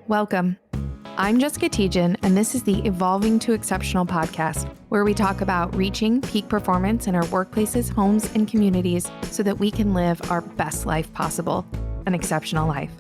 Welcome. I'm Jessica Tejan, and this is the Evolving to Exceptional podcast, where we talk about reaching peak performance in our workplaces, homes, and communities so that we can live our best life possible, an exceptional life.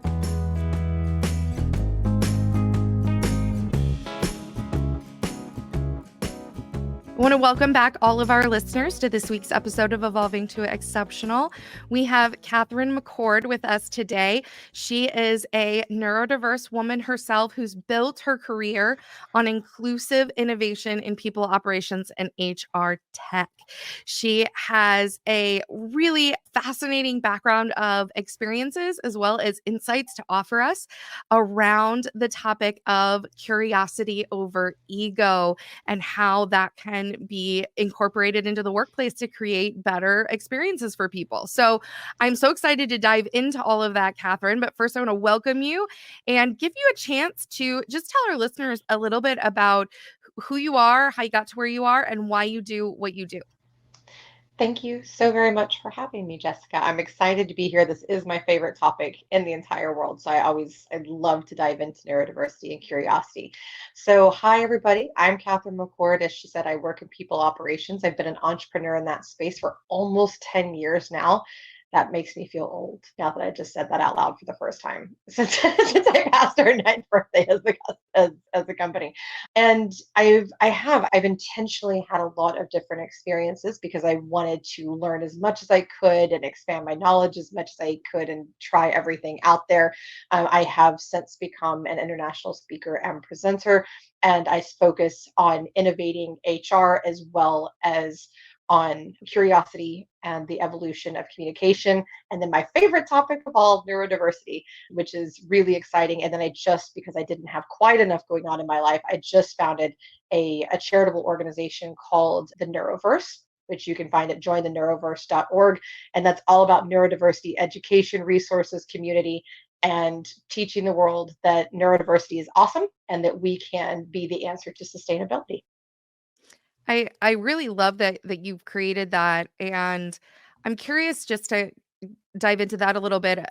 I want to welcome back all of our listeners to this week's episode of Evolving to Exceptional. We have Katherine McCord with us today. She is a neurodiverse woman herself who's built her career on inclusive innovation in people operations and HR tech. She has a really fascinating background of experiences as well as insights to offer us around the topic of curiosity over ego and how that can be incorporated into the workplace to create better experiences for people. So I'm so excited to dive into all of that, Katherine. But first, I want to welcome you and give you a chance to just tell our listeners a little bit about who you are, how you got to where you are, and why you do what you do. Thank you so very much for having me, Jessica. I'm excited to be here. This is my favorite topic in the entire world. So I'd love to dive into neurodiversity and curiosity. So hi, everybody. I'm Katherine McCord. As she said, I work in people operations. I've been an entrepreneur in that space for almost 10 years now. That makes me feel old now that I just said that out loud for the first time since I passed our ninth birthday as a company. And I've intentionally had a lot of different experiences because I wanted to learn as much as I could and expand my knowledge as much as I could and try everything out there. I have since become an international speaker and presenter, and I focus on innovating HR as well as on curiosity and the evolution of communication. And then my favorite topic of all, neurodiversity, which is really exciting. And then because I didn't have quite enough going on in my life, I just founded a charitable organization called the Neuroverse, which you can find at jointheneuroverse.org. And that's all about neurodiversity education, resources, community, and teaching the world that neurodiversity is awesome and that we can be the answer to sustainability. I really love that you've created that, and I'm curious just to dive into that a little bit.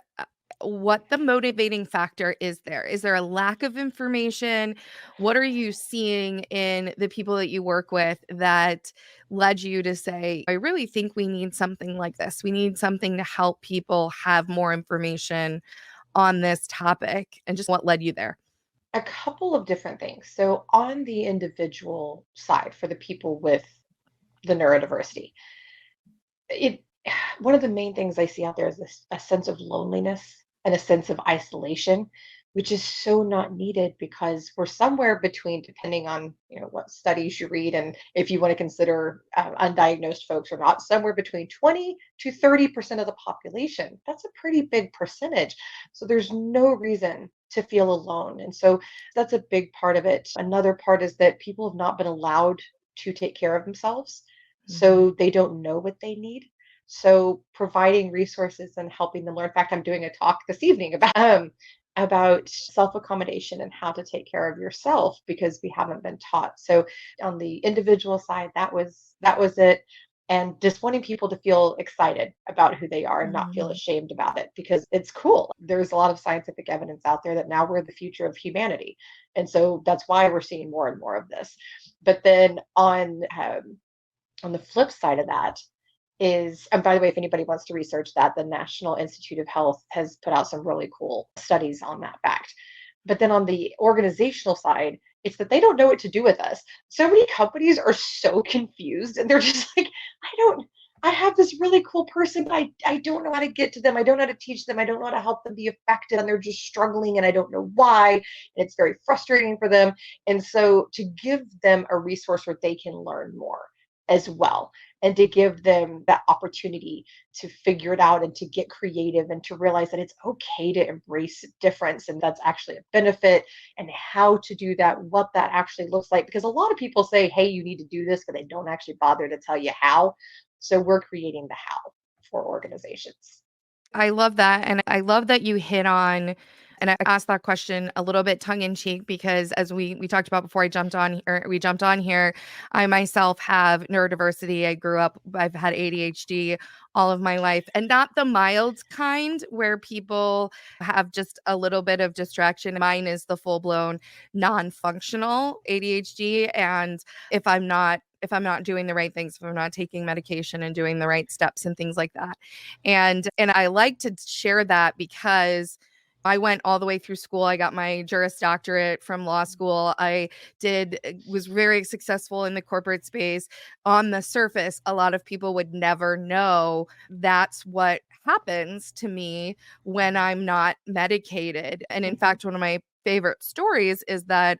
What the motivating factor is there? Is there a lack of information? What are you seeing in the people that you work with that led you to say, I really think we need something like this? We need something to help people have more information on this topic, and just what led you there? A couple of different things. So, on the individual side, for the people with the neurodiversity, it one of the main things I see out there is a sense of loneliness and a sense of isolation, which is so not needed because we're somewhere between, depending on what studies you read and if you want to consider undiagnosed folks or not, somewhere between 20 to 30% of the population. That's a pretty big percentage. So there's no reason to feel alone. And so that's a big part of it. Another part is that people have not been allowed to take care of themselves. Mhm. So they don't know what they need. So providing resources and helping them learn. In fact, I'm doing a talk this evening about self-accommodation and how to take care of yourself because we haven't been taught. So on the individual side, that was it. And just wanting people to feel excited about who they are and not feel Mhm. ashamed about it because it's cool. There's a lot of scientific evidence out there that now we're the future of humanity. And so that's why we're seeing more and more of this. But then on the flip side of that is, and by the way, if anybody wants to research that, the National Institute of Health has put out some really cool studies on that fact. But then on the organizational side, it's that they don't know what to do with us. So many companies are so confused and they're just like, I have this really cool person, but I don't know how to get to them. I don't know how to teach them. I don't know how to help them be effective. And they're just struggling and I don't know why. And it's very frustrating for them. And so to give them a resource where they can learn more as well and to give them that opportunity to figure it out and to get creative and to realize that it's okay to embrace difference and that's actually a benefit and how to do that, what that actually looks like. Because a lot of people say, hey, you need to do this, but they don't actually bother to tell you how. So we're creating the how for organizations. I love that. And I love that you hit on And I asked that question a little bit tongue in cheek because as we talked about before we jumped on here, I myself have neurodiversity. I've had ADHD all of my life, and not the mild kind where people have just a little bit of distraction. Mine is the full-blown non-functional ADHD. And if I'm not doing the right things, if I'm not taking medication and doing the right steps and things like that. And I like to share that because I went all the way through school. I got my Juris Doctorate from law school. Was very successful in the corporate space. On the surface, a lot of people would never know that's what happens to me when I'm not medicated. And in Mhm. fact, one of my favorite stories is that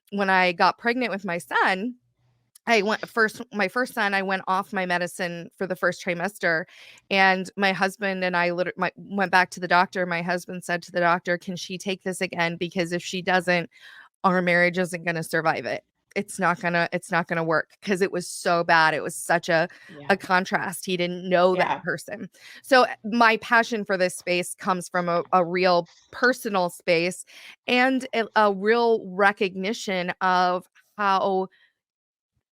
when I got pregnant with my son, my first son, I went off my medicine for the first trimester, and my husband and I went back to the doctor. My husband said to the doctor, "Can she take this again? Because if she doesn't, our marriage isn't going to survive it. It's not gonna work," because it was so bad. It was such a Yeah. contrast. He didn't know that Yeah. person. So my passion for this space comes from a real personal space and a real recognition of how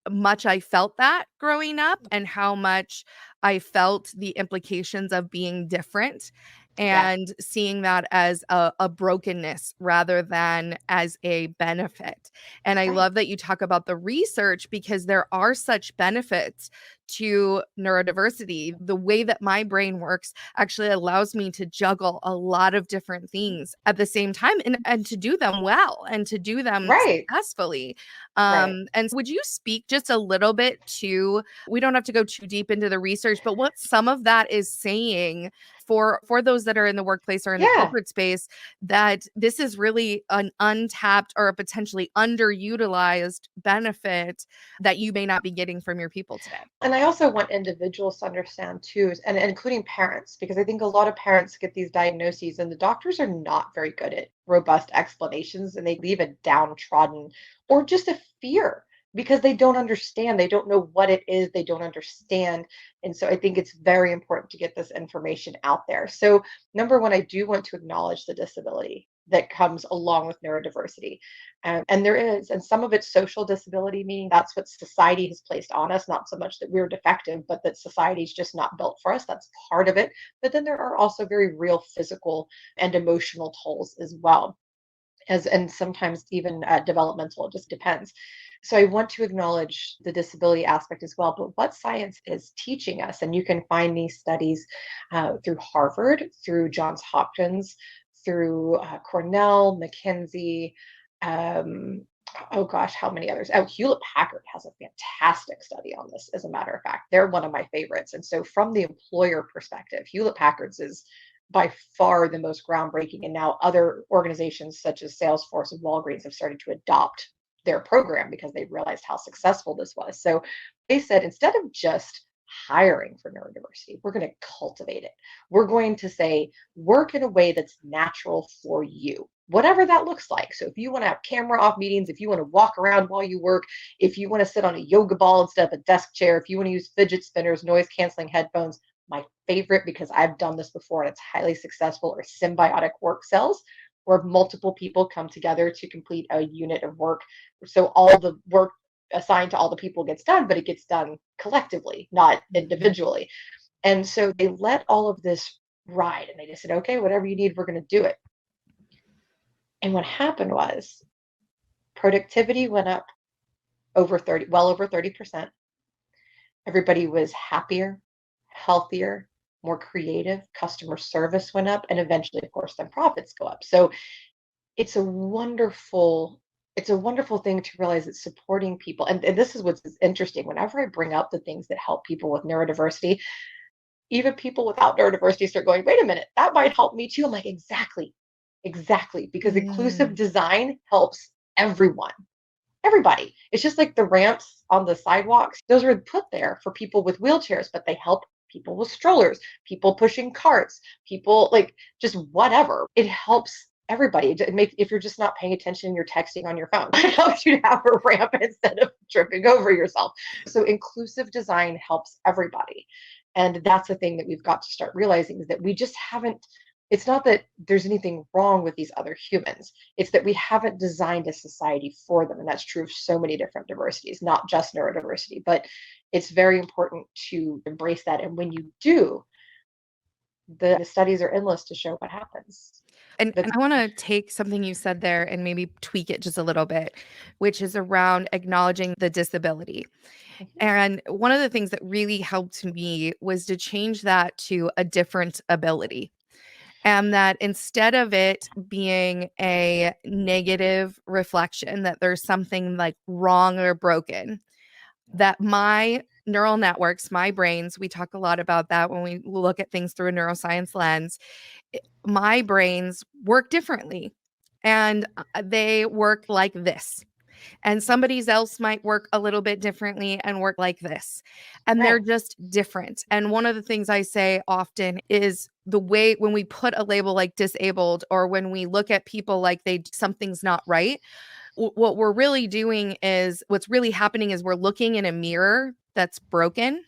much I felt that growing up and how much I felt the implications of being different Yeah. and seeing that as a brokenness rather than as a benefit. And I Right. love that you talk about the research because there are such benefits to neurodiversity. The way that my brain works actually allows me to juggle a lot of different things at the same time and to do them well and to do them Right. successfully. Right. And would you speak just a little bit to, we don't have to go too deep into the research, but what some of that is saying for those that are in the workplace or in the Yeah. corporate space, that this is really an untapped or a potentially underutilized benefit that you may not be getting from your people today? And I also want individuals to understand too, and including parents, because I think a lot of parents get these diagnoses and the doctors are not very good at robust explanations and they leave it downtrodden or just a fear because they don't understand. They don't know what it is. They don't understand. And so I think it's very important to get this information out there. So, number one, I do want to acknowledge the disability that comes along with neurodiversity. And there is, and some of it's social disability, meaning that's what society has placed on us, not so much that we're defective, but that society's just not built for us. That's part of it. But then there are also very real physical and emotional tolls as well. As and sometimes even developmental, it just depends. So I want to acknowledge the disability aspect as well, but what science is teaching us, and you can find these studies through Harvard, through Johns Hopkins, through Cornell, McKinsey, um, oh gosh, how many others? Oh, Hewlett Packard has a fantastic study on this, as a matter of fact. They're one of my favorites. And so, from the employer perspective, Hewlett Packard's is by far the most groundbreaking. And now, other organizations such as Salesforce and Walgreens have started to adopt their program because they realized how successful this was. So, they said instead of just hiring for neurodiversity, we're going to cultivate it. We're going to say, work in a way that's natural for you, whatever that looks like. So if you want to have camera off meetings, if you want to walk around while you work, if you want to sit on a yoga ball instead of a desk chair, if you want to use fidget spinners, noise canceling headphones, my favorite, because I've done this before and it's highly successful, are symbiotic work cells where multiple people come together to complete a unit of work. So all the work assigned to all the people gets done, but it gets done collectively, not Mhm. individually. And so they let all of this ride and they just said, okay, whatever you need, we're going to do it. And what happened was productivity went up well over 30%. Everybody was happier, healthier, more creative. Customer service went up, and eventually, of course, then profits go up. So it's a wonderful it's a wonderful thing to realize that supporting people, and this is what's interesting. Whenever I bring up the things that help people with neurodiversity, even people without neurodiversity start going, wait a minute, that might help me too. I'm like, exactly, exactly, because inclusive Mm. design helps everyone. Everybody. It's just like the ramps on the sidewalks. Those were put there for people with wheelchairs, but they help people with strollers, people pushing carts, people like just whatever. It helps everybody. If you're just not paying attention, you're texting on your phone. It helps you to have a ramp instead of tripping over yourself. So inclusive design helps everybody. And that's the thing that we've got to start realizing is that we just haven't it's not that there's anything wrong with these other humans. It's that we haven't designed a society for them. And that's true of so many different diversities, not just neurodiversity, but it's very important to embrace that. And when you do, the studies are endless to show what happens. And I want to take something you said there and maybe tweak it just a little bit, which is around acknowledging the disability. Mhm. And one of the things that really helped me was to change that to a different ability. And that instead of it being a negative reflection that there's something like wrong or broken, that my neural networks, my brains, we talk a lot about that when we look at things through a neuroscience lens. My brains work differently and they work like this. And somebody's else might work a little bit differently and work like this. And they're Right. just different. And one of the things I say often is the way when we put a label like disabled or when we look at people like something's not right, what we're really doing is what's really happening is we're looking in a mirror that's broken.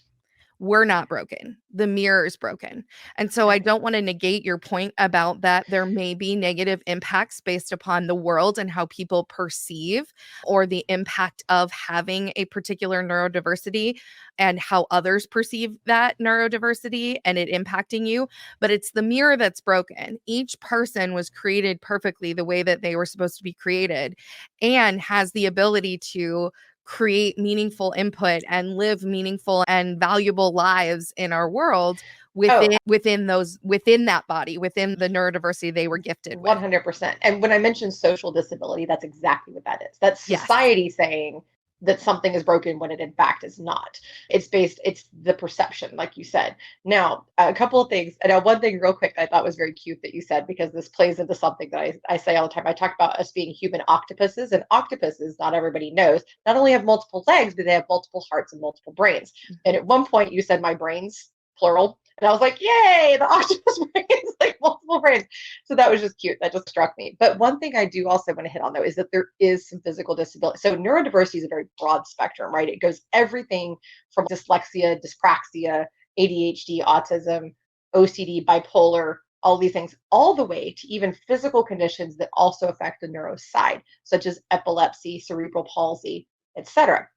We're not broken. The mirror is broken. And so I Right. don't want to negate your point about that there may be negative impacts based upon the world and how people perceive or the impact of having a particular neurodiversity and how others perceive that neurodiversity and it impacting you. But it's the mirror that's broken. Each person was created perfectly the way that they were supposed to be created and has the ability to create meaningful input and live meaningful and valuable lives in our world Oh, within that body, within the neurodiversity they were gifted with. 100%. And when I mentioned social disability, that's exactly what that is. That's Yes. society saying that something is broken when it in fact is not. It's the perception, like you said. Now, a couple of things, and one thing real quick I thought was very cute that you said, because this plays into something that I say all the time. I talk about us being human octopuses, and octopuses, not everybody knows, not only have multiple legs, but they have multiple hearts and multiple brains. And at one point you said my brains, plural, and I was like, yay, the octopus brains, like multiple brains. So that was just cute. That just struck me. But one thing I do also want to hit on, though, is that there is some physical disability. So neurodiversity is a very broad spectrum, right? It goes everything from dyslexia, dyspraxia, ADHD, autism, OCD, bipolar, all these things, all the way to even physical conditions that also affect the neuro side, such as epilepsy, cerebral palsy, etc.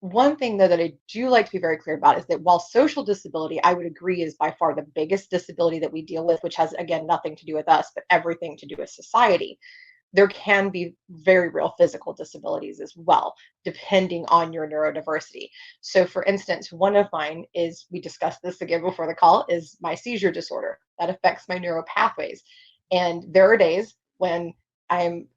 One thing, though, that I do like to be very clear about is that while social disability, I would agree, is by far the biggest disability that we deal with, which has, again, nothing to do with us, but everything to do with society, there can be very real physical disabilities as well, depending on your neurodiversity. So, for instance, one of mine is, we discussed this again before the call, is my seizure disorder that affects my neural pathways. And there are days when I'm,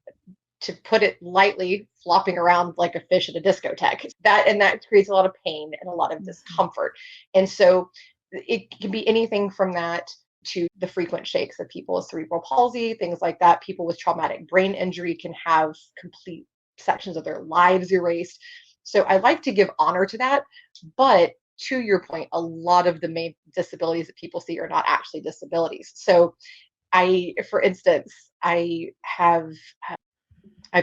to put it lightly, flopping around like a fish at a discotheque. That creates a lot of pain and a lot of discomfort. And so it can be anything from that to the frequent shakes of people with cerebral palsy, things like that. People with traumatic brain injury can have complete sections of their lives erased. So I like to give honor to that. But to your point, a lot of the main disabilities that people see are not actually disabilities. So for instance, I've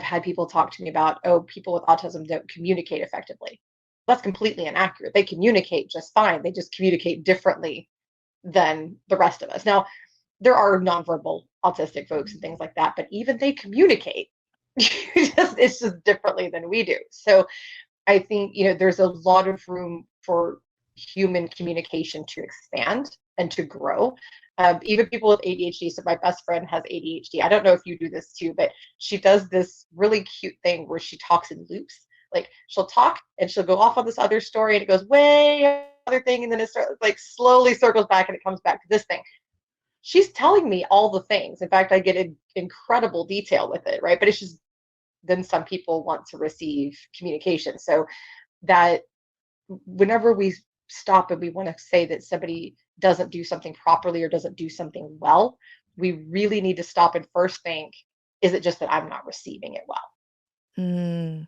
had people talk to me about, oh, people with autism don't communicate effectively. That's completely inaccurate. They communicate just fine. They just communicate differently than the rest of us. Now, there are nonverbal autistic folks and things like that, but even they communicate. It's just differently than we do. So I think, there's a lot of room for human communication to expand and to grow. Even people with ADHD. So my best friend has ADHD. I don't know if you do this too, but she does this really cute thing where she talks in loops. Like she'll talk and she'll go off on this other story and it goes way other thing, and then it starts like slowly circles back and it comes back to this thing. She's telling me all the things. In fact, I get in incredible detail with it, right? But it's just, then some people want to receive communication. So that whenever we stop and we want to say that somebody doesn't do something properly or doesn't do something well, we really need to stop and first think, is it just that I'm not receiving it well? Mm.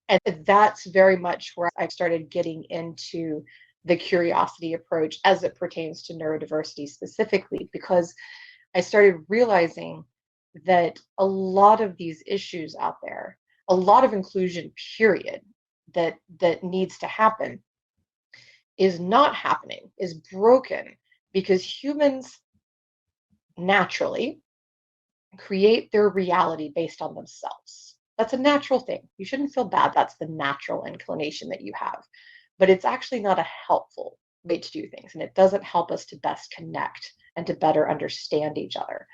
And that's very much where I've started getting into the curiosity approach as it pertains to neurodiversity specifically, because I started realizing that a lot of these issues out there, a lot of inclusion, period, that needs to happen is not happening, is broken, because humans naturally create their reality based on themselves. That's a natural thing. You shouldn't feel bad. That's the natural inclination that you have. But it's actually not a helpful way to do things. And it doesn't help us to best connect and to better understand each other.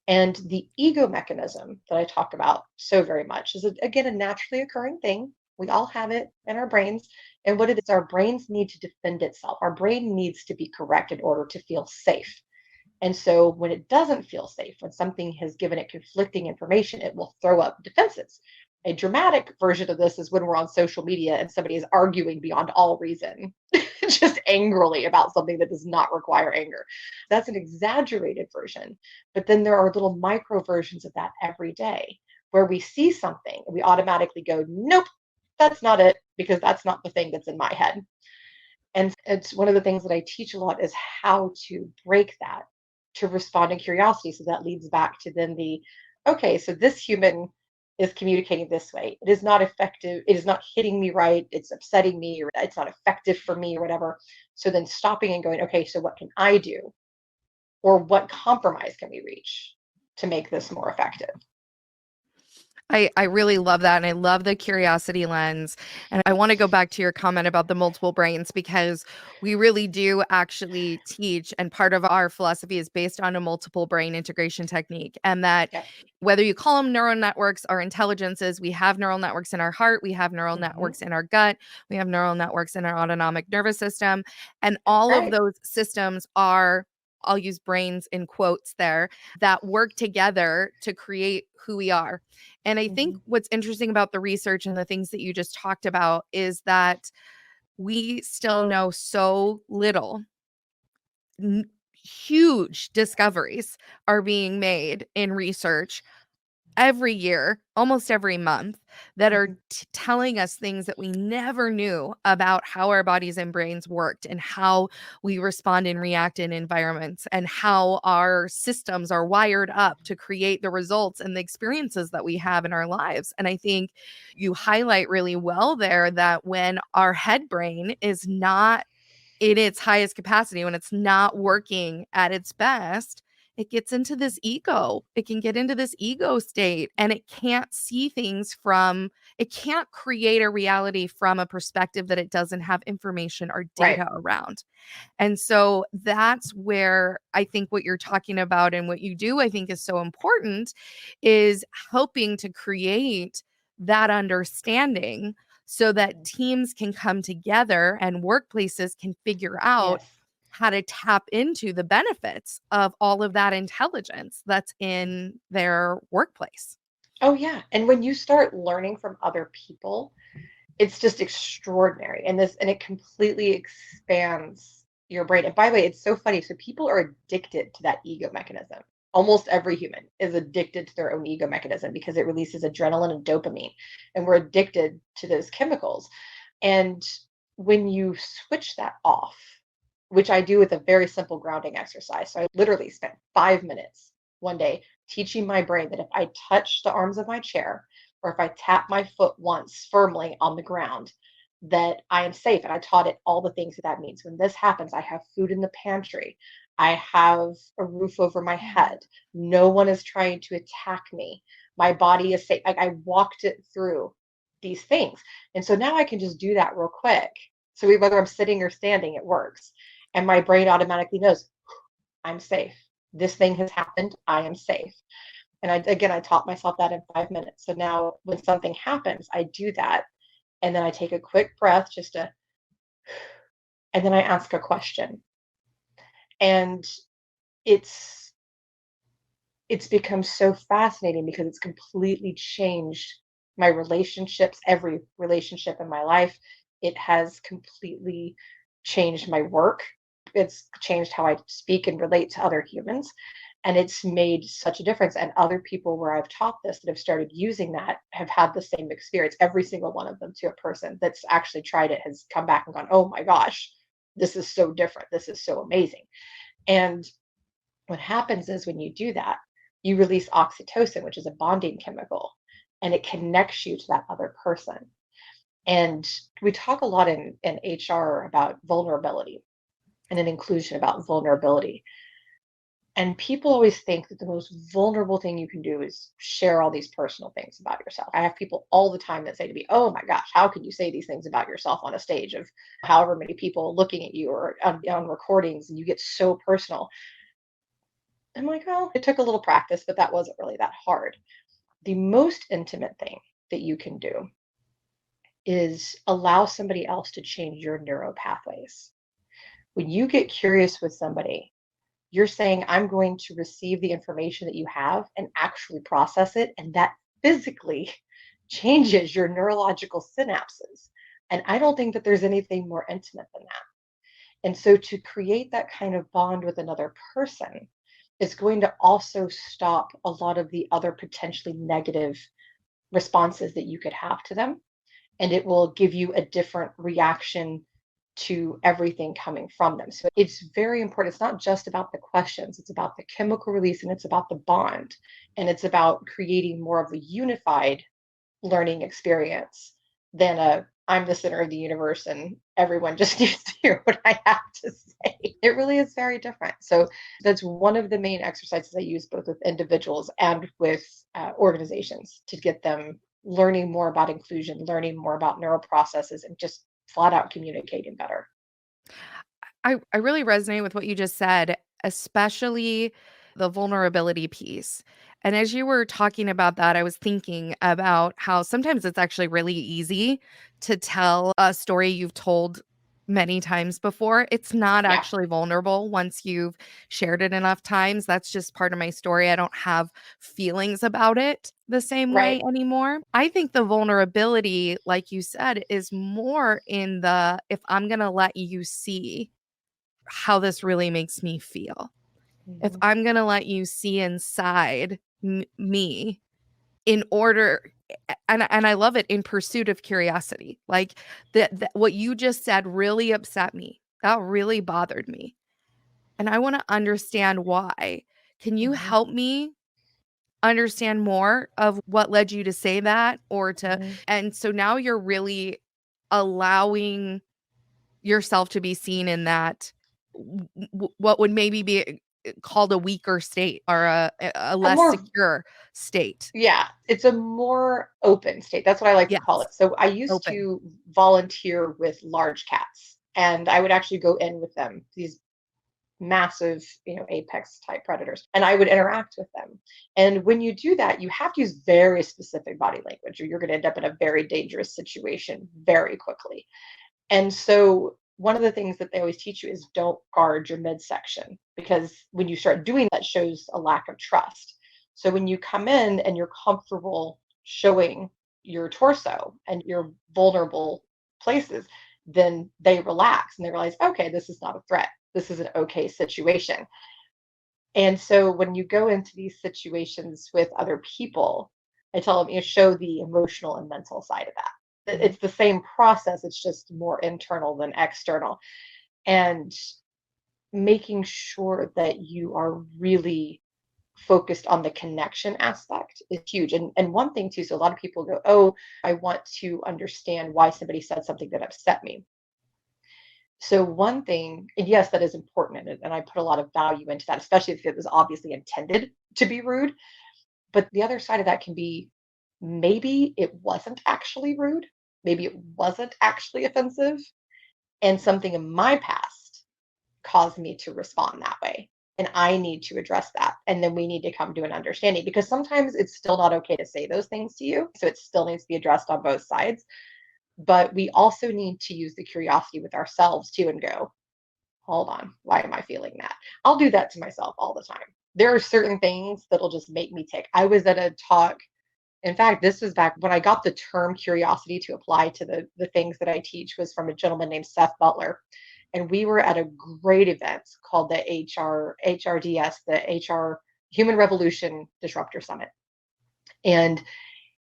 And the ego mechanism that I talk about so very much is, again, a naturally occurring thing. We all have it in our brains. And what it is, our brains need to defend itself. Our brain needs to be correct in order to feel safe. And so when it doesn't feel safe, when something has given it conflicting information, it will throw up defenses. A dramatic version of this is when we're on social media and somebody is arguing beyond all reason, just angrily about something that does not require anger. That's an exaggerated version. But then there are little micro versions of that every day where we see something and we automatically go, nope, that's not it, because that's not the thing that's in my head. And it's one of the things that I teach a lot is how to break that, to respond in curiosity. So that leads back to then okay, so this human is communicating this way. It is not effective. It is not hitting me right. It's upsetting me, or it's not effective for me, or whatever. So then stopping and going, okay, so what can I do? Or what compromise can we reach to make this more effective? I really love that. And I love the curiosity lens. And I want to go back to your comment about the multiple brains, because we really do actually teach. And part of our philosophy is based on a multiple brain integration technique. And that Yep. whether you call them neural networks or intelligences, we have neural networks in our heart, we have neural Mm-hmm. networks in our gut, we have neural networks in our autonomic nervous system. And That's all of right. those systems are, I'll use brains in quotes there, that work together to create who we are. And I think Mm-hmm. what's interesting about the research and the things that you just talked about is that we still know so little. Huge discoveries are being made in research every year, almost every month, that are Mm-hmm. telling us things that we never knew about how our bodies and brains worked, and how we respond and react in environments, and how our systems are wired up to create the results and the experiences that we have in our lives. And I think you highlight really well there that when our head brain is not in its highest capacity, when it's not working at its best, it gets into this ego. It can get into this ego state, and it can't see things from, it can't create a reality from a perspective that it doesn't have information or Right. data around. And so that's where I think what you're talking about and what you do, I think, is so important, is helping to create that understanding so that Mhm. teams can come together and workplaces can figure out Yes. how to tap into the benefits of all of that intelligence that's in their workplace. Oh, yeah. And when you start learning from other people, it's just extraordinary. And it completely expands your brain. And by the way, it's so funny. So people are addicted to that ego mechanism. Almost every human is addicted to their own ego mechanism because it releases adrenaline and dopamine. And we're addicted to those chemicals. And when you switch that off, which I do with a very simple grounding exercise. So I literally spent 5 minutes one day teaching my brain that if I touch the arms of my chair, or if I tap my foot once firmly on the ground, that I am safe. And I taught it all the things that that means. When this happens, I have food in the pantry. I have a roof over my head. No one is trying to attack me. My body is safe. Like, I walked it through these things. And so now I can just do that real quick. So whether I'm sitting or standing, it works. And my brain automatically knows I'm safe. This thing has happened. I am safe. And I taught myself that in 5 minutes. So now when something happens, I do that. And then I take a quick breath, and then I ask a question. And it's, it's become so fascinating because it's completely changed my relationships, every relationship in my life. It has completely changed my work. It's changed how I speak and relate to other humans. And it's made such a difference. And other people where I've taught this that have started using that have had the same experience. Every single one of them, to a person that's actually tried it, has come back and gone, oh my gosh, this is so different. This is so amazing. And what happens is when you do that, you release oxytocin, which is a bonding chemical, and it connects you to that other person. And we talk a lot in HR about vulnerability and an inclusion about vulnerability. And people always think that the most vulnerable thing you can do is share all these personal things about yourself. I have people all the time that say to me, oh my gosh, how can you say these things about yourself on a stage of however many people looking at you or on recordings, and you get so personal. I'm like, well, it took a little practice, but that wasn't really that hard. The most intimate thing that you can do is allow somebody else to change your neuro pathways. When you get curious with somebody, you're saying, I'm going to receive the information that you have and actually process it. And that physically changes your neurological synapses. And I don't think that there's anything more intimate than that. And so to create that kind of bond with another person is going to also stop a lot of the other potentially negative responses that you could have to them. And it will give you a different reaction to everything coming from them. So it's very important. It's not just about the questions, it's about the chemical release, and it's about the bond. And it's about creating more of a unified learning experience than a I'm the center of the universe and everyone just needs to hear what I have to say. It really is very different. So that's one of the main exercises I use both with individuals and with organizations to get them learning more about inclusion, learning more about neural processes, and just flat out communicating better. I really resonate with what you just said, especially the vulnerability piece. And as you were talking about that, I was thinking about how sometimes it's actually really easy to tell a story you've told many times before. It's not Yeah, actually vulnerable once you've shared it enough times. That's just part of my story. I don't have feelings about it the same way right. anymore. I think the vulnerability, like you said, is more in the if I'm going to let you see how this really makes me feel. If Mhm. I'm gonna let you see inside me in order and I love it in pursuit of curiosity. Like that what you just said really upset me. That really bothered me. And I want to understand why. Can you Mhm. help me understand more of what led you to say that or to Mhm. and so now you're really allowing yourself to be seen in that what would maybe be called a weaker state or a A less more secure state. Yeah, it's a more open state. That's what I like to call Yes, it. So I used open. to volunteer with large cats, and I would actually go in with them, these massive, apex type predators, and I would interact with them. And when you do that, you have to use very specific body language, or you're going to end up in a very dangerous situation very quickly. And so one of the things that they always teach you is don't guard your midsection, because when you start doing that shows a lack of trust. So when you come in and you're comfortable showing your torso and your vulnerable places, then they relax and they realize, okay, this is not a threat. This is an okay situation. And so when you go into these situations with other people, I tell them, show the emotional and mental side of that. Mhm. It's the same process, it's just more internal than external. And making sure that you are really focused on the connection aspect is huge. And one thing too, so a lot of people go, oh, I want to understand why somebody said something that upset me. So one thing, and yes, that is important, and I put a lot of value into that, especially if it was obviously intended to be rude. But the other side of that can be maybe it wasn't actually rude, maybe it wasn't actually offensive, and something in my past caused me to respond that way. And I need to address that. And then we need to come to an understanding, because sometimes it's still not okay to say those things to you. So it still needs to be addressed on both sides. But we also need to use the curiosity with ourselves too and go, hold on, why am I feeling that? I'll do that to myself all the time. There are certain things that'll just make me tick. I was at a talk. In fact, this was back when I got the term curiosity to apply to the things that I teach, was from a gentleman named Seth Butler. And we were at a great event called the HRDS, the HR Human Revolution Disruptor Summit. And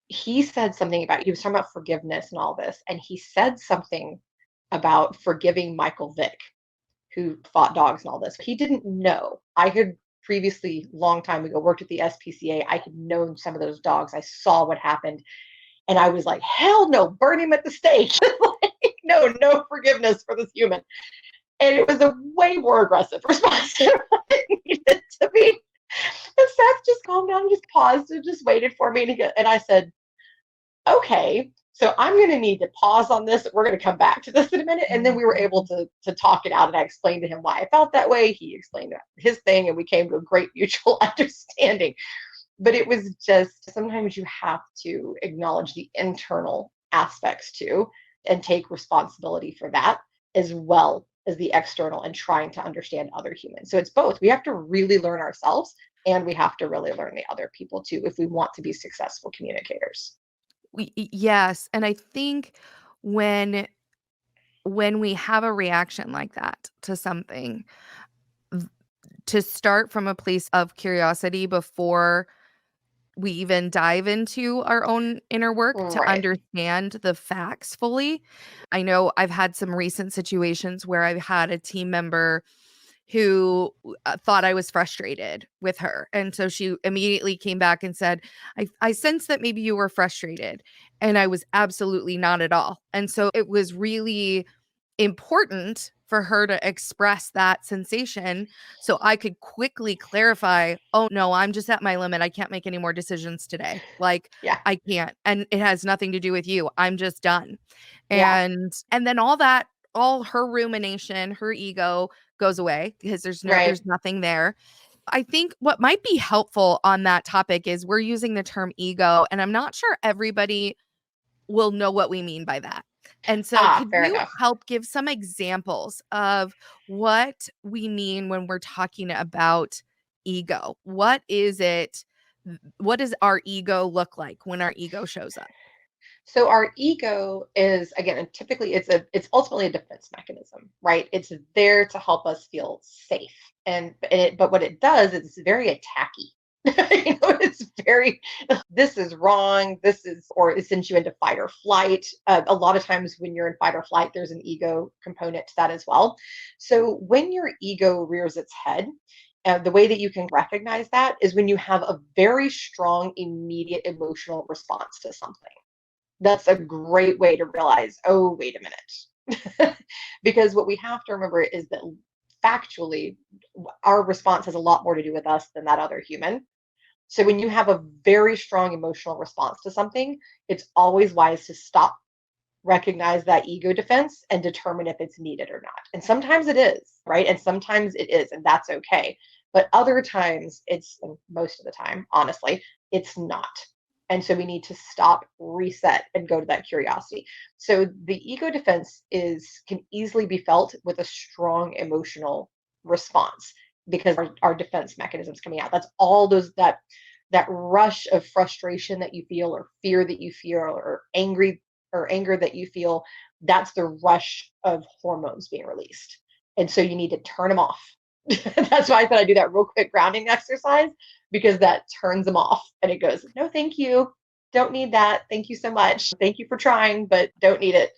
he said something about, he was talking about forgiveness and all this. And he said something about forgiving Michael Vick, who fought dogs and all this. He didn't know. I had previously, long time ago, worked at the SPCA. I had known some of those dogs. I saw what happened. And I was like, hell no, burn him at the stake. Like, no forgiveness for this human. And it was a way more aggressive response than what it needed to be. And Seth just calmed down, just paused and just waited for me to get, and I said, okay, so I'm going to need to pause on this. We're going to come back to this in a minute. And then we were able to talk it out. And I explained to him why I felt that way. He explained his thing, and we came to a great mutual understanding. But it was just, sometimes you have to acknowledge the internal aspects too, and take responsibility for that as well as the external and trying to understand other humans. So it's both. We have to really learn ourselves, and we have to really learn the other people too if we want to be successful communicators. Yes, and I think when we have a reaction like that to something, to start from a place of curiosity before we even dive into our own inner work to Right. understand the facts fully. I know I've had some recent situations where I've had a team member who thought I was frustrated with her. And so she immediately came back and said, I sense that maybe you were frustrated. And I was absolutely not at all. And so it was really important for her to express that sensation so I could quickly clarify, oh no, I'm just at my limit. I can't make any more decisions today. Like Yeah. I can't. And it has nothing to do with you. I'm just done. Yeah. And then all that, all her rumination, her ego goes away because Right. there's nothing there. I think what might be helpful on that topic is we're using the term ego, and I'm not sure everybody will know what we mean by that. And so could Fair you enough. help give some examples of what we mean when we're talking about ego? What is it? What does our ego look like when our ego shows up? So our ego is, again, typically it's ultimately a defense mechanism, right? It's there to help us feel safe. But what it does is it's very attacky. It's very, this is wrong, or it sends you into fight or flight. A lot of times when you're in fight or flight, there's an ego component to that as well. So when your ego rears its head, the way that you can recognize that is when you have a very strong, immediate emotional response to something. That's a great way to realize, oh, wait a minute. Because what we have to remember is that factually, our response has a lot more to do with us than that other human. So when you have a very strong emotional response to something, it's always wise to stop, recognize that ego defense, and determine if it's needed or not. And sometimes it is, right? And sometimes it is, and that's okay. But other times, and most of the time, honestly, it's not. And so we need to stop, reset, and go to that curiosity. So the ego defense can easily be felt with a strong emotional response because our defense mechanisms coming out. That's all that rush of frustration that you feel, or fear that you feel, or anger that you feel. That's the rush of hormones being released. And so you need to turn them off. That's why I said I do that real quick grounding exercise, because that turns them off, and it goes, no, thank you. Don't need that. Thank you so much. Thank you for trying, but don't need it.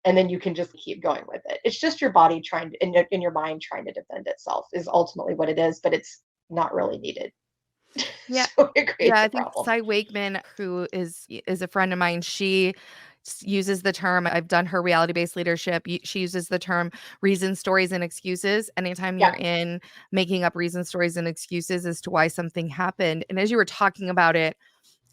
And then you can just keep going with it. It's just your body trying to, in your mind, trying to defend itself is ultimately what it is, but it's not really needed. Yeah. So it Yeah, creates a I think problem. Cy Wakeman, who is a friend of mine, she uses the term, I've done her reality-based leadership. She uses the term reason, stories, and excuses. Anytime Yeah. you're in making up reason, stories, and excuses as to why something happened. And as you were talking about it,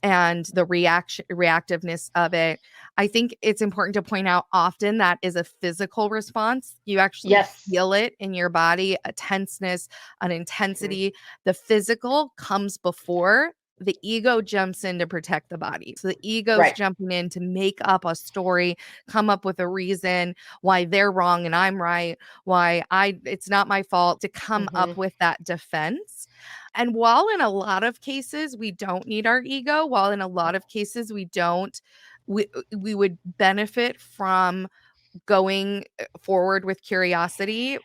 and the reactiveness of it, I think it's important to point out often that is a physical response. You actually Yes. feel it in your body, a tenseness, an Mm-hmm. intensity. The physical comes before the ego jumps in to protect the body. So the ego's Right. jumping in to make up a story, come up with a reason why they're wrong and I'm right, why it's not my fault, to come Mm-hmm. up with that defense. And while in a lot of cases we don't need our ego, while in a lot of cases we would benefit from going forward with curiosity,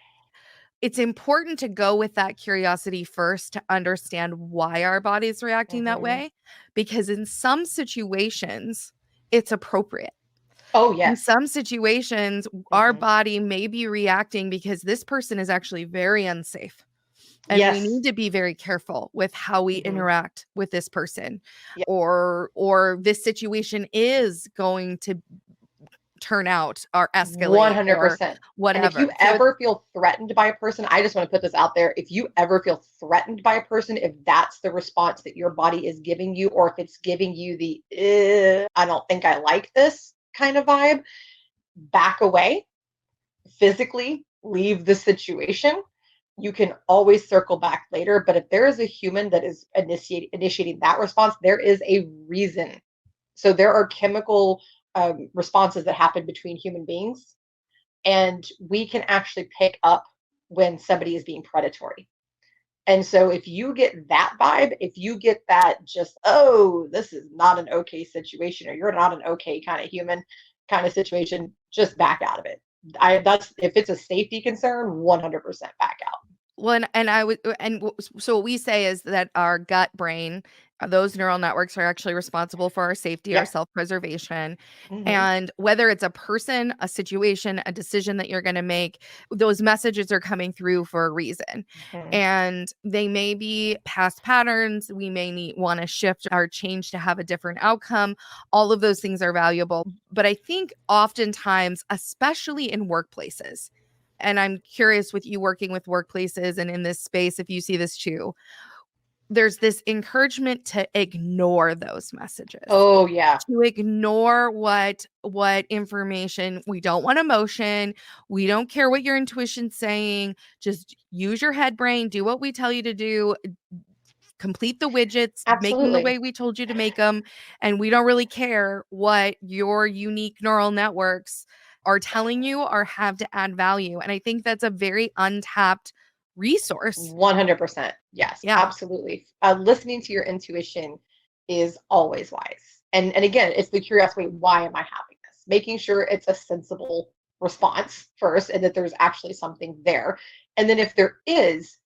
it's important to go with that curiosity first to understand why our body is reacting that Mm-hmm. way, because in some situations it's appropriate. Oh, In yes. some situations, our Mm-hmm. body may be reacting because this person is actually very unsafe. And we Yes. need to be very careful with how we Mm-hmm. interact with this person, Yeah. or this situation is going to turn out or escalate or 100%. And if whatever. you So ever feel threatened by a person, I just want to put this out there. If you ever feel threatened by a person, if that's the response that your body is giving you, or if it's giving you the, I don't think I like this kind of vibe, back away, physically leave the situation. You can always circle back later. But if there is a human that is initiating that response, there is a reason. So there are chemical responses that happen between human beings, and we can actually pick up when somebody is being predatory. And so if you get that vibe, if you get that just, oh, this is not an okay situation, or you're not an okay kind of human kind of situation, just back out of it. That's, if it's a safety concern, 100% back out. well, and I would, so what we say is that our gut brain, those neural networks are actually responsible for our safety, our Yep. self-preservation. Mm-hmm. And whether it's a person, a situation, a decision that you're going to make, those messages are coming through for a reason. Mm-hmm. And they may be past patterns. We may want to shift or change to have a different outcome. All of those things are valuable. But I think oftentimes, especially in workplaces, and I'm curious with you working with workplaces and in this space, if you see this too, there's this encouragement to ignore those messages, Oh yeah. to ignore what information. We don't want emotion. We don't care what your intuition's saying. Just use your head brain, do what we tell you to do, complete the widgets, make them the way Absolutely. we told you to make them. And we don't really care what your unique neural networks are telling you or have to add value. And I think that's a very untapped resource. 100%. Yes, Yeah. absolutely. Listening to your intuition is always wise. And again, it's the curiosity, why am I having this? Making sure it's a sensible response first, and that there's actually something there. And then if there is,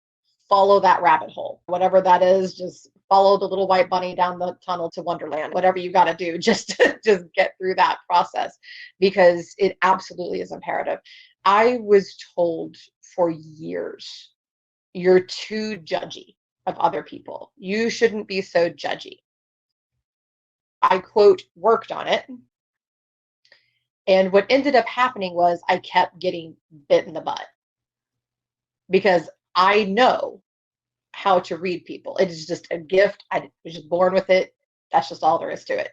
follow that rabbit hole. Whatever that is, just follow the little white bunny down the tunnel to Wonderland. Whatever you got to do, just to just get through that process, because it absolutely is imperative. I was told for years, you're too judgy of other people. You shouldn't be so judgy. I, quote, worked on it. And what ended up happening was I kept getting bit in the butt, because I know how to read people. It is just a gift. I was just born with it. That's just all there is to it.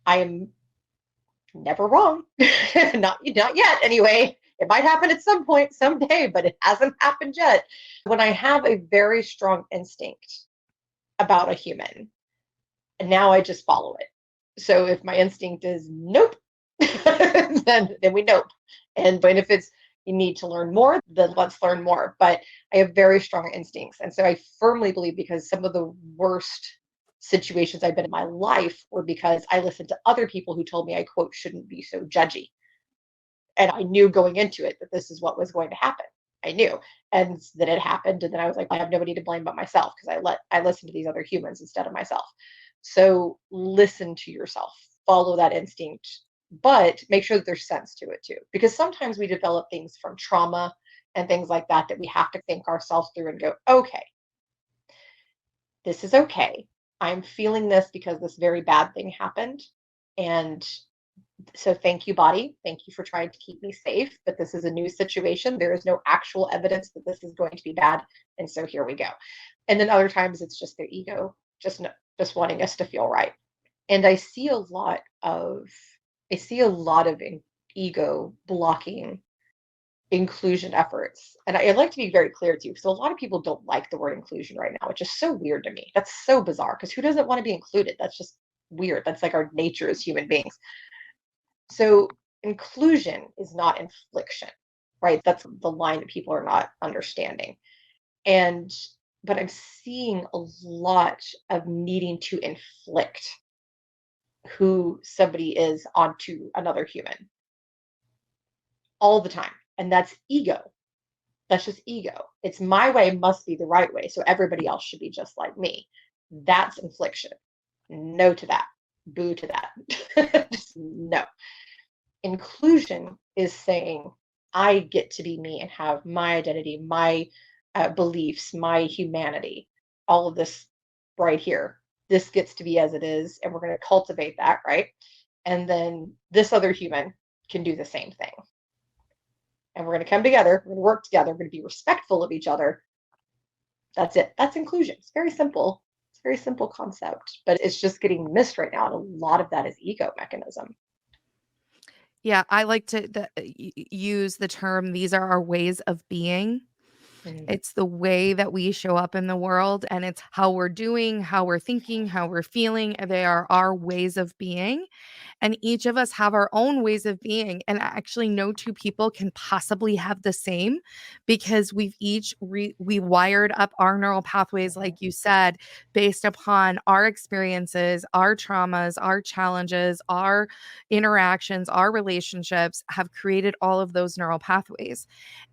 I am never wrong. not yet anyway. It might happen at some point someday, but it hasn't happened yet. When I have a very strong instinct about a human, and now I just follow it. So if my instinct is nope, then we nope. And if it's, you need to learn more, then let's learn more. But I have very strong instincts. And so I firmly believe, because some of the worst situations I've been in my life were because I listened to other people who told me I, quote, shouldn't be so judgy. And I knew going into it that this is what was going to happen. I knew. And then it happened. And then I was like, I have nobody to blame but myself, because I listened to these other humans instead of myself. So listen to yourself, follow that instinct, but make sure that there's sense to it too. Because sometimes we develop things from trauma and things like that, that we have to think ourselves through and go, okay, this is okay. I'm feeling this because this very bad thing happened. And so thank you, body. Thank you for trying to keep me safe. But this is a new situation. There is no actual evidence that this is going to be bad. And so here we go. And then other times it's just their ego, just wanting us to feel right. And I see a lot of ego blocking inclusion efforts. And I'd like to be very clear too, because a lot of people don't like the word inclusion right now, which is so weird to me. That's so bizarre, because who doesn't want to be included? That's just weird. That's like our nature as human beings. So inclusion is not infliction, right? That's the line that people are not understanding. And but I'm seeing a lot of needing to inflict who somebody is onto another human all the time. And that's ego. That's just ego. It's my way must be the right way, so everybody else should be just like me. That's infliction. No to that. Boo to that. Just no. Inclusion is saying, I get to be me and have my identity, my beliefs, my humanity, all of this right here. This gets to be as it is, and we're going to cultivate that, right? And then this other human can do the same thing. And we're going to come together, we're going to work together, we're going to be respectful of each other. That's it. That's inclusion. It's very simple. It's a very simple concept, but it's just getting missed right now. And a lot of that is ego mechanism. Yeah, I like to use the term, these are our ways of being. Mm-hmm. It's the way that we show up in the world, and it's how we're doing, how we're thinking, how we're feeling. They are our ways of being. And each of us have our own ways of being. And actually, no two people can possibly have the same, because we've each we wired up our neural pathways, like you said, based upon our experiences, our traumas, our challenges, our interactions, our relationships have created all of those neural pathways.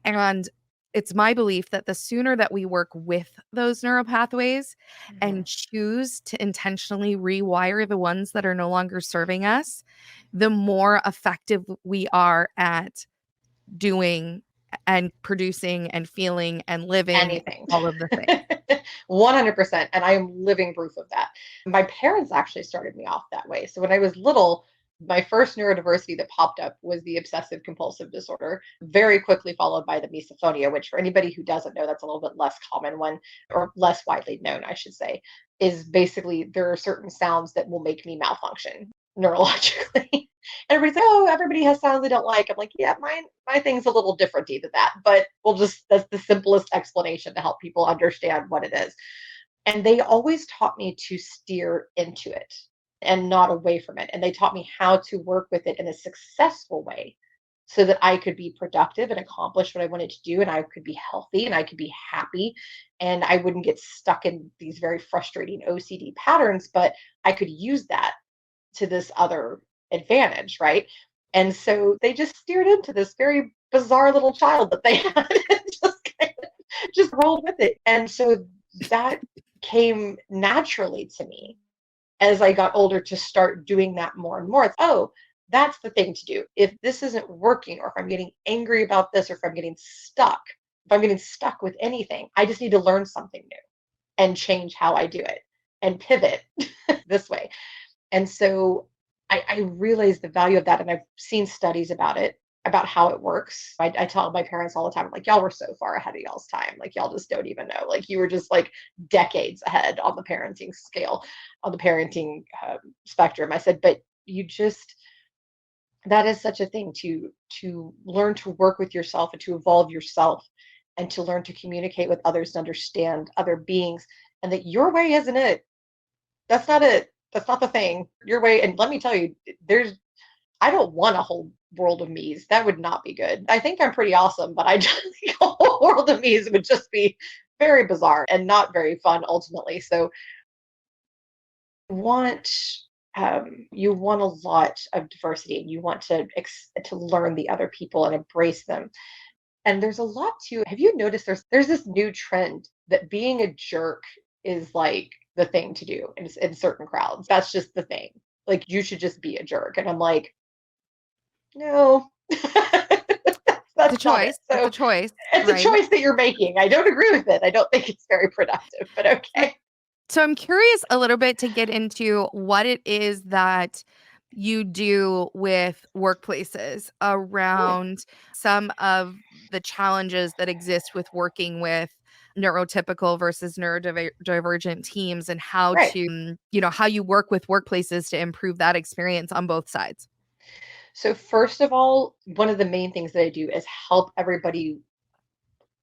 And it's my belief that the sooner that we work with those neural pathways Mm-hmm. and choose to intentionally rewire the ones that are no longer serving us, the more effective we are at doing and producing and feeling and living Anything. all of the things. 100%. And I am living proof of that. My parents actually started me off that way. So when I was little, my first neurodiversity that popped up was the obsessive compulsive disorder, very quickly followed by the misophonia, which for anybody who doesn't know, that's a little bit less common one, or less widely known, I should say, is basically there are certain sounds that will make me malfunction neurologically. Everybody's like, oh, everybody has sounds they don't like. I'm like, yeah, my thing's a little different than that, but that's the simplest explanation to help people understand what it is. And they always taught me to steer into it and not away from it. And they taught me how to work with it in a successful way so that I could be productive and accomplish what I wanted to do. And I could be healthy and I could be happy and I wouldn't get stuck in these very frustrating OCD patterns, but I could use that to this other advantage, right? And so they just steered into this very bizarre little child that they had and just rolled with it. And so that came naturally to me as I got older to start doing that more and more. It's, oh, that's the thing to do. If this isn't working, or if I'm getting angry about this, or if I'm getting stuck with anything, I just need to learn something new and change how I do it and pivot this way. And so I realized the value of that. And I've seen studies about it, about how it works. I tell my parents all the time, like, y'all were so far ahead of y'all's time. Like, y'all just don't even know. Like, you were just like decades ahead on the parenting scale, on the parenting spectrum. I said, but that is such a thing to learn to work with yourself and to evolve yourself and to learn to communicate with others, to understand other beings, and that your way isn't it. That's not it. That's not the thing. Your way, and let me tell you, I don't want a whole world of me's. That would not be good. I think I'm pretty awesome, but I just think a whole world of me's would just be very bizarre and not very fun ultimately. So want you want a lot of diversity, and you want to learn the other people and embrace them. And there's a lot to. Have you noticed there's this new trend that being a jerk is like the thing to do in certain crowds? That's just the thing. Like, you should just be a jerk. And I'm like, no, It's a that's not it. choice. It's a So choice, it's a right? choice that you're making. I don't agree with it. I don't think it's very productive, but So okay. so I'm curious a little bit to get into what it is that you do with workplaces Hmm. around some of the challenges that exist with working with neurotypical versus neurodivergent teams, and how Right. to, how you work with workplaces to improve that experience on both sides. So first of all, one of the main things that I do is help everybody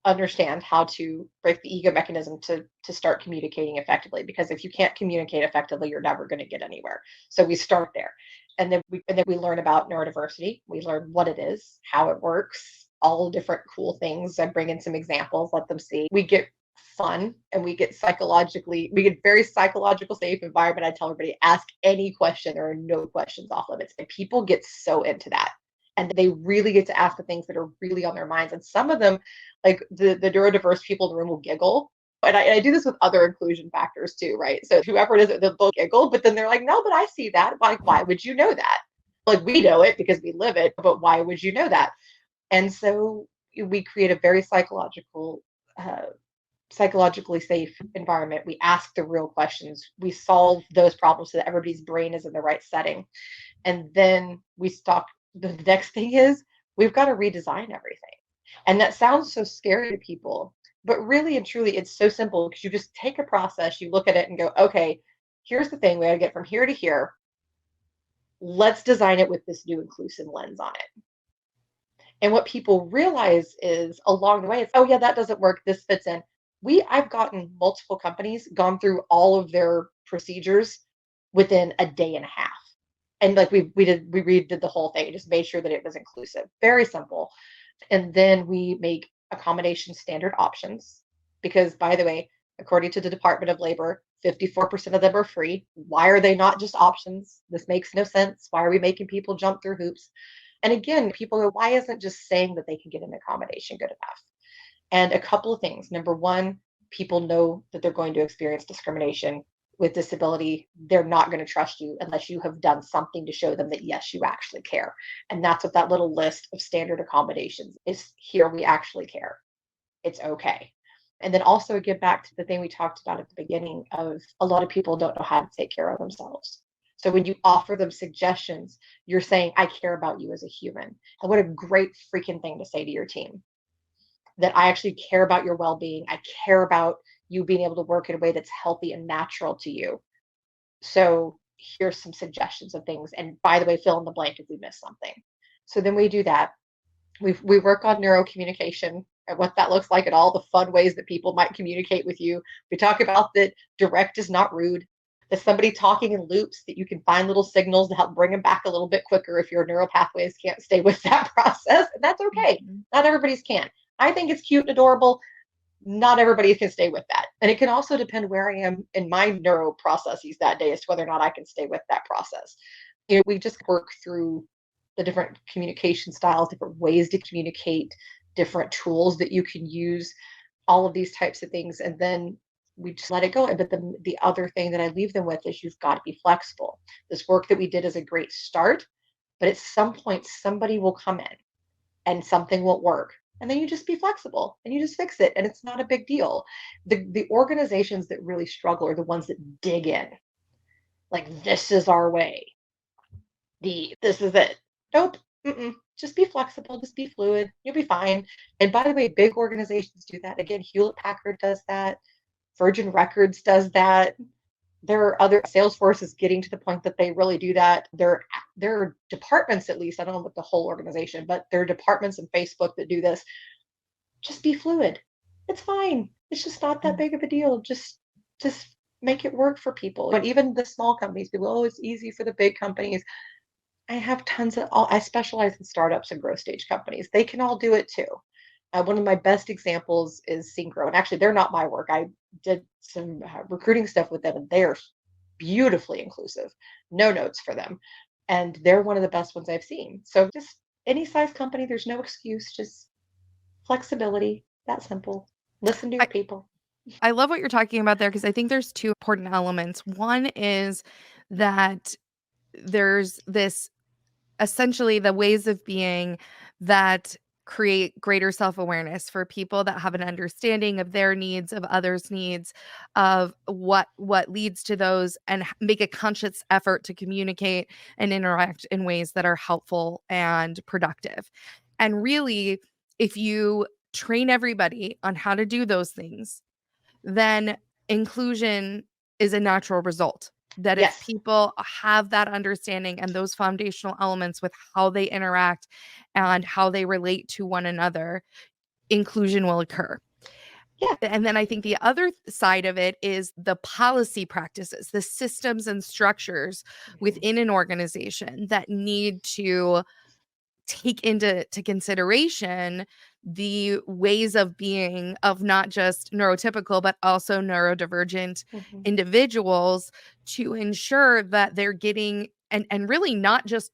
understand how to break the ego mechanism to start communicating effectively, because if you can't communicate effectively, you're never going to get anywhere. So we start there, and then we learn about neurodiversity. We learn what it is, how it works, all the different cool things. I bring in some examples, let them see. We get fun, and we get very psychological safe environment. I tell everybody, ask any question. There are no questions off limits, and people get so into that, and they really get to ask the things that are really on their minds. And some of them, like the neurodiverse people in the room, will giggle. And I do this with other inclusion factors too, right? So whoever it is, they'll giggle, but then they're like, no, but I see that. Like, why would you know that? Like, we know it because we live it, but why would you know that? And so we create a very uh, psychologically safe environment. We ask the real questions. We solve those problems so that everybody's brain is in the right setting. And then we stop. The next thing is we've got to redesign everything. And that sounds so scary to people, but really and truly, it's so simple because you just take a process, you look at it and go, okay, here's the thing. We got to get from here to here. Let's design it with this new inclusive lens on it. And what people realize is along the way, it's, oh yeah, that doesn't work. This fits in. I've gotten multiple companies gone through all of their procedures within a day and a half. And like we redid the whole thing, just made sure that it was inclusive. Very simple. And then we make accommodation standard options because, by the way, according to the Department of Labor, 54% of them are free. Why are they not just options? This makes no sense. Why are we making people jump through hoops? And again, people go, why isn't just saying that they can get an accommodation good enough? And a couple of things. Number one, people know that they're going to experience discrimination with disability. They're not going to trust you unless you have done something to show them that, yes, you actually care. And that's what that little list of standard accommodations is. Here, we actually care. It's okay. And then also get back to the thing we talked about at the beginning of a lot of people don't know how to take care of themselves. So when you offer them suggestions, you're saying, I care about you as a human. And what a great freaking thing to say to your team, that I actually care about your well-being. I care about you being able to work in a way that's healthy and natural to you. So here's some suggestions of things. And by the way, fill in the blank if we miss something. So then we do that. We work on neurocommunication and what that looks like and all the fun ways that people might communicate with you. We talk about that direct is not rude. That somebody talking in loops, that you can find little signals to help bring them back a little bit quicker if your neural pathways can't stay with that process. And that's okay. Mm-hmm. Not everybody's can. I think it's cute and adorable. Not everybody can stay with that. And it can also depend where I am in my neuro processes that day as to whether or not I can stay with that process. We just work through the different communication styles, different ways to communicate, different tools that you can use, all of these types of things. And then we just let it go. But the other thing that I leave them with is you've got to be flexible. This work that we did is a great start, but at some point, somebody will come in and something won't work. And then you just be flexible and you just fix it. And it's not a big deal. The organizations that really struggle are the ones that dig in. Like, this is our way. This is it. Nope. Just be flexible. Just be fluid. You'll be fine. And by the way, big organizations do that. Again, Hewlett Packard does that. Virgin Records does that. There are other. Salesforce is getting to the point that they really do that. There are departments, at least, I don't know about the whole organization, but there are departments in Facebook that do this. Just be fluid. It's fine. It's just not that big of a deal. Just make it work for people. But even the small companies, people, oh, it's easy for the big companies. I have I specialize in startups and growth stage companies. They can all do it too. One of my best examples is Synchro. And actually, they're not my work. I did some recruiting stuff with them, and they're beautifully inclusive. No notes for them. And they're one of the best ones I've seen. So just any size company, there's no excuse. Just flexibility. That simple. Listen to your people. I love what you're talking about there because I think there's two important elements. One is that there's this essentially the ways of being that create greater self-awareness for people that have an understanding of their needs, of others' needs, of what leads to those, and make a conscious effort to communicate and interact in ways that are helpful and productive. And really, if you train everybody on how to do those things, then inclusion is a natural result. That if Yes. people have that understanding and those foundational elements with how they interact and how they relate to one another, inclusion will occur. Yeah. And then I think the other side of it is the policy practices, the systems and structures within an organization that need to take into consideration the ways of being of not just neurotypical, but also neurodivergent individuals to ensure that they're getting, and really not just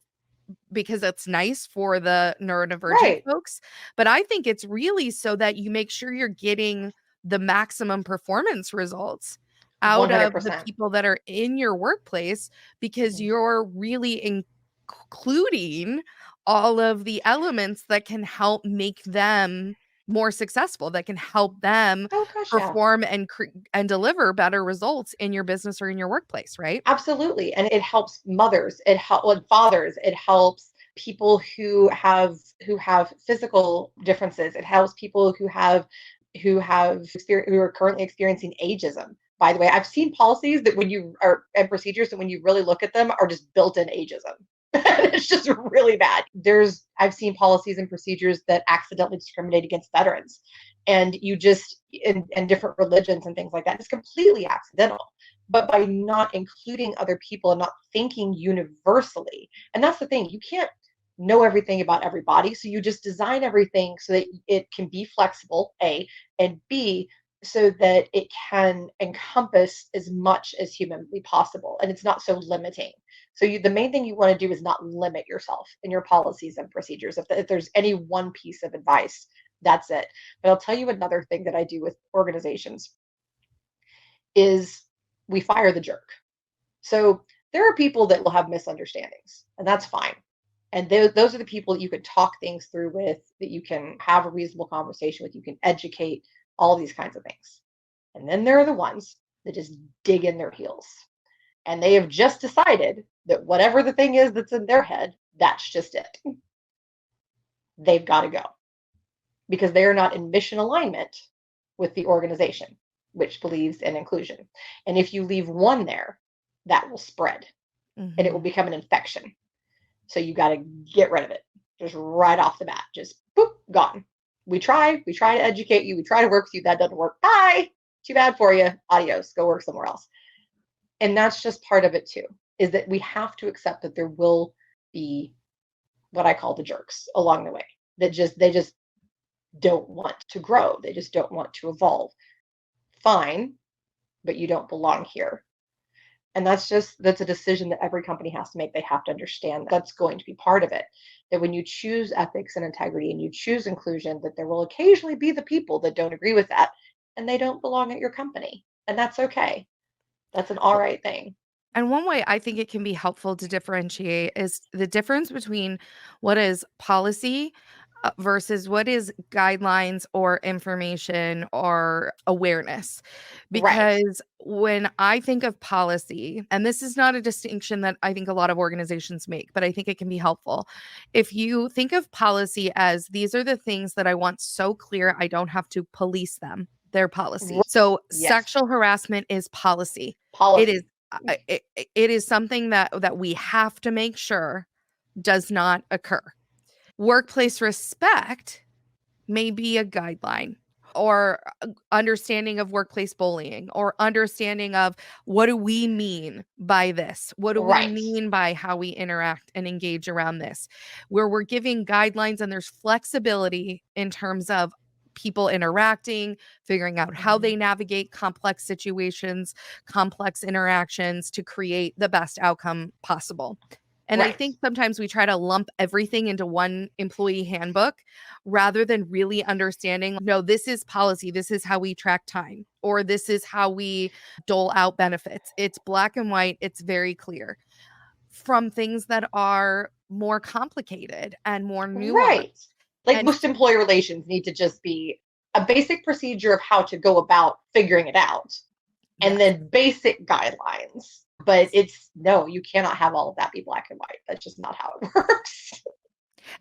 because it's nice for the neurodivergent Right. folks, but I think it's really so that you make sure you're getting the maximum performance results out of the 100%. people that are in your workplace because you're really including all of the elements that can help make them more successful, that can help them Oh gosh, yeah. perform and deliver better results in your business or in your workplace, right? Absolutely. And it helps mothers, it helps fathers, it helps people who have physical differences. It helps people who are currently experiencing ageism. By the way, I've seen policies that when you are and procedures that when you really look at them are just built-in ageism. It's just really bad. I've seen policies and procedures that accidentally discriminate against veterans. And you just in different religions and things like that. It's completely accidental. But by not including other people and not thinking universally, and that's the thing, you can't know everything about everybody. So you just design everything so that it can be flexible, A, and B, so that it can encompass as much as humanly possible and it's not so limiting. So the main thing you want to do is not limit yourself in your policies and procedures. If there's any one piece of advice, that's it. But I'll tell you another thing that I do with organizations is we fire the jerk. So there are people that will have misunderstandings, and that's fine. And those are the people that you can talk things through with, that you can have a reasonable conversation with, you can educate, all these kinds of things. And then there are the ones that just dig in their heels. And they have just decided that whatever the thing is that's in their head, that's just it. They've got to go because they are not in mission alignment with the organization, which believes in inclusion. And if you leave one there, that will spread and it will become an infection. So you got to get rid of it just right off the bat. Just boop, gone. We try to educate you. We try to work with you. That doesn't work. Bye. Too bad for you. Adios. Go work somewhere else. And that's just part of it too, is that we have to accept that there will be what I call the jerks along the way they just don't want to grow. They just don't want to evolve. Fine, but you don't belong here. And that's a decision that every company has to make. They have to understand that's going to be part of it. That when you choose ethics and integrity and you choose inclusion, that there will occasionally be the people that don't agree with that and they don't belong at your company. And that's okay. That's an all right thing. And one way I think it can be helpful to differentiate is the difference between what is policy versus what is guidelines or information or awareness. Right. Because when I think of policy, and this is not a distinction that I think a lot of organizations make, but I think it can be helpful. If you think of policy as these are the things that I want so clear, I don't have to police them. Their policy. So Yes. sexual harassment is policy. It is Policy. it is something that we have to make sure does not occur. Workplace respect may be a guideline or understanding of workplace bullying or understanding of what do we mean by this? What do we Right. mean by how we interact and engage around this? Where we're giving guidelines and there's flexibility in terms of people interacting, figuring out how they navigate complex situations, complex interactions to create the best outcome possible. And I Right. think sometimes we try to lump everything into one employee handbook rather than really understanding, no, this is policy. This is how we track time, or this is how we dole out benefits. It's black and white. It's very clear. From things that are more complicated and more nuanced. Right. Like And most employee relations need to just be a basic procedure of how to go about figuring it out and yes. then basic guidelines. But it's no, you cannot have all of that be black and white. That's just not how it works.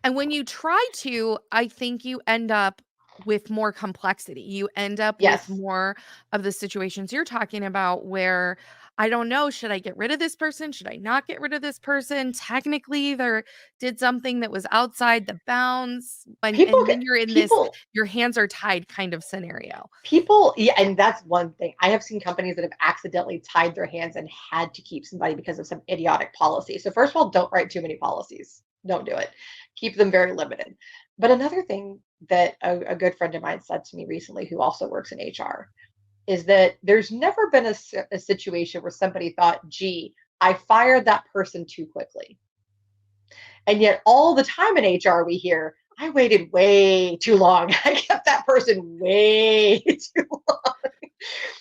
And when you try to, I think you end up with more complexity. You end up with Yes. more of the situations you're talking about where I don't know, should I get rid of this person? Should I not get rid of this person? Technically, they did something that was outside the bounds. And then you're in this, People your hands are tied kind of scenario. yeah, and that's one thing. I have seen companies that have accidentally tied their hands and had to keep somebody because of some idiotic policy. So first of all, don't write too many policies. Don't do it. Keep them very limited. But another thing that a good friend of mine said to me recently, who also works in HR, is that there's never been a situation where somebody thought, gee, I fired that person too quickly. And yet all the time in HR, we hear, I waited way too long. I kept that person way too long.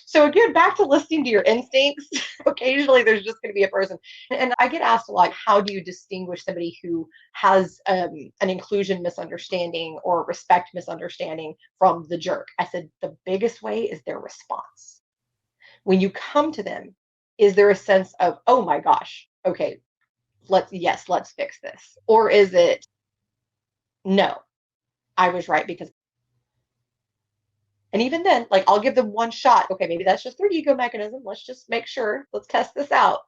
So again, back to listening to your instincts. Occasionally, there's just going to be a person. And I get asked a lot, how do you distinguish somebody who has an inclusion misunderstanding or respect misunderstanding from the jerk? I said, the biggest way is their response. When you come to them, is there a sense of, oh my gosh, okay, let's fix this? Or is it, no, I was right because, and even then, like, I'll give them one shot. Okay, maybe that's just their ego mechanism. Let's just make sure, let's test this out.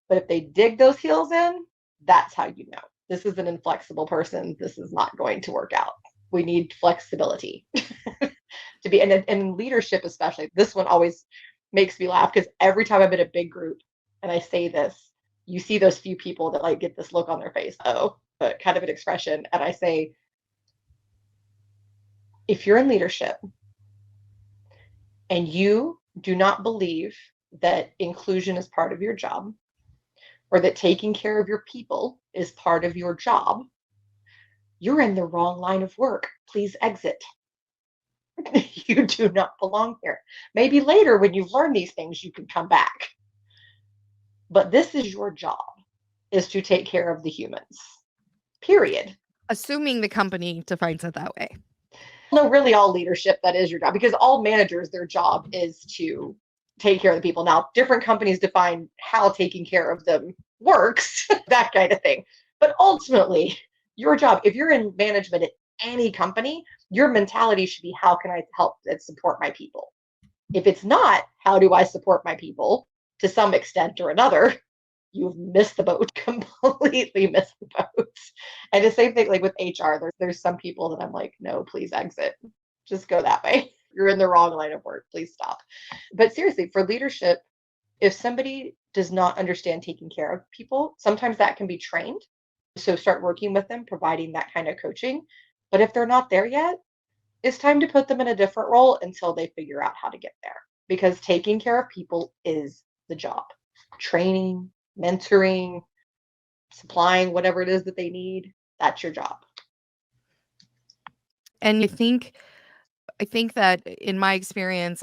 But if they dig those heels in, that's how you know. This is an inflexible person. This is not going to work out. We need flexibility to be, and in leadership especially, this one always makes me laugh because every time I'm in a big group and I say this, you see those few people that like get this look on their face, but kind of an expression. And I say, if you're in leadership and you do not believe that inclusion is part of your job, or that taking care of your people is part of your job, you're in the wrong line of work. Please exit. You do not belong here. Maybe later when you've learned these things, you can come back. But this is your job, is to take care of the humans, period. Assuming the company defines it that way. No, really all leadership, that is your job, because all managers, their job is to take care of the people. Now, different companies define how taking care of them works, that kind of thing. But ultimately, your job, if you're in management at any company, your mentality should be, how can I help and support my people? If it's not, how do I support my people to some extent or another? You've missed the boat, completely missed the boat. And the same thing like with HR, there's some people that I'm like, no, please exit. Just go that way. You're in the wrong line of work. Please stop. But seriously, for leadership, if somebody does not understand taking care of people, sometimes that can be trained. So start working with them, providing that kind of coaching. But if they're not there yet, it's time to put them in a different role until they figure out how to get there. Because taking care of people is the job. Training, mentoring, supplying whatever it is that they need, that's your job. And I think that in my experience,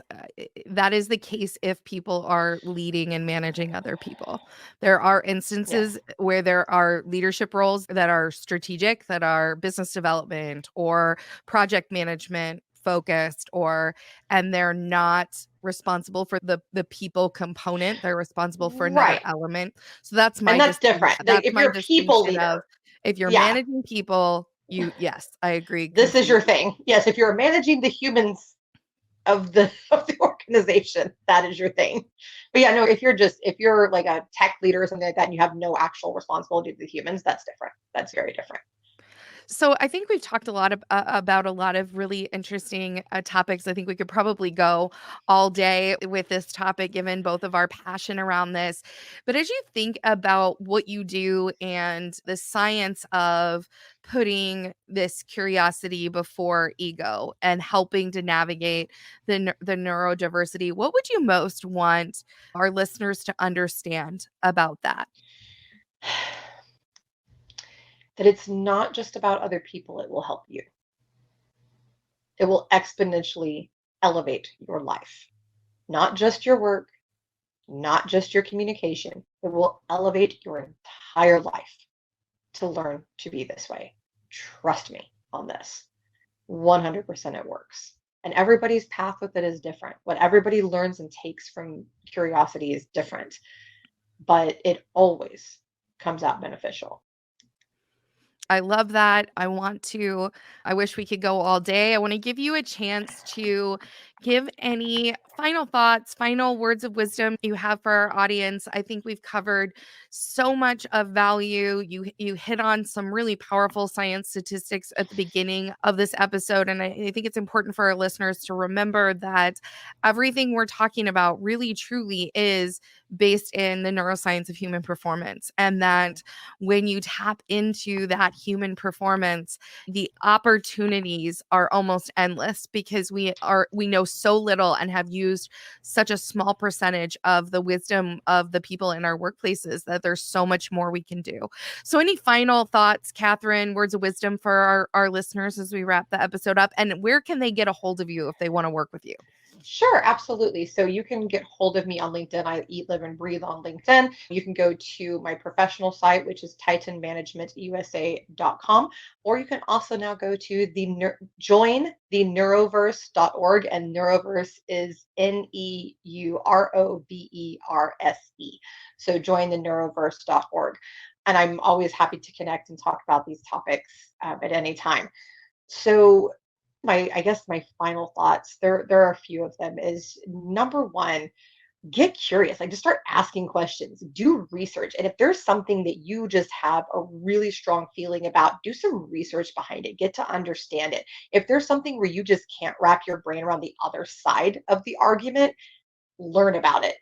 that is the case if people are leading and managing other people. There are instances where there are leadership roles that are strategic, that are business development or project management focused, and they're not responsible for the people component. They're responsible for another element. So that's my and that's different. That's if my you're a people distinction leader, of if you're managing people, yes, I agree completely. This is your thing. Yes, if you're managing the humans of the organization, that is your thing. But yeah, no, if you're like a tech leader or something like that and you have no actual responsibility to the humans, that's different. That's very different. So I think we've talked a lot about a lot of really interesting topics. I think we could probably go all day with this topic, given both of our passion around this. But as you think about what you do and the science of putting this curiosity before ego and helping to navigate the neurodiversity, what would you most want our listeners to understand about that? That it's not just about other people, it will help you. It will exponentially elevate your life, not just your work, not just your communication. It will elevate your entire life to learn to be this way. Trust me on this. 100% it works. And everybody's path with it is different. What everybody learns and takes from curiosity is different, but it always comes out beneficial. I love that. I wish we could go all day. I want to give you a chance to give any final thoughts, final words of wisdom you have for our audience. I think we've covered so much of value. You hit on some really powerful science statistics at the beginning of this episode. And I think it's important for our listeners to remember that everything we're talking about really truly is based in the neuroscience of human performance. And that when you tap into that human performance, the opportunities are almost endless because we know so little and have used such a small percentage of the wisdom of the people in our workplaces that there's so much more we can do. So any final thoughts, Katherine, words of wisdom for our listeners as we wrap the episode up? And where can they get a hold of you if they want to work with you? Sure, absolutely. So you can get hold of me on LinkedIn. I eat, live, and breathe on LinkedIn. You can go to my professional site, which is titanmanagementusa.com, or you can also now go to join the neuroverse.org, and neuroverse is Neuroverse. So join the neuroverse.org. And I'm always happy to connect and talk about these topics at any time. So I guess my final thoughts, there are a few of them, is number one, get curious. Like, just start asking questions, do research. And if there's something that you just have a really strong feeling about, do some research behind it, get to understand it. If there's something where you just can't wrap your brain around the other side of the argument, learn about it,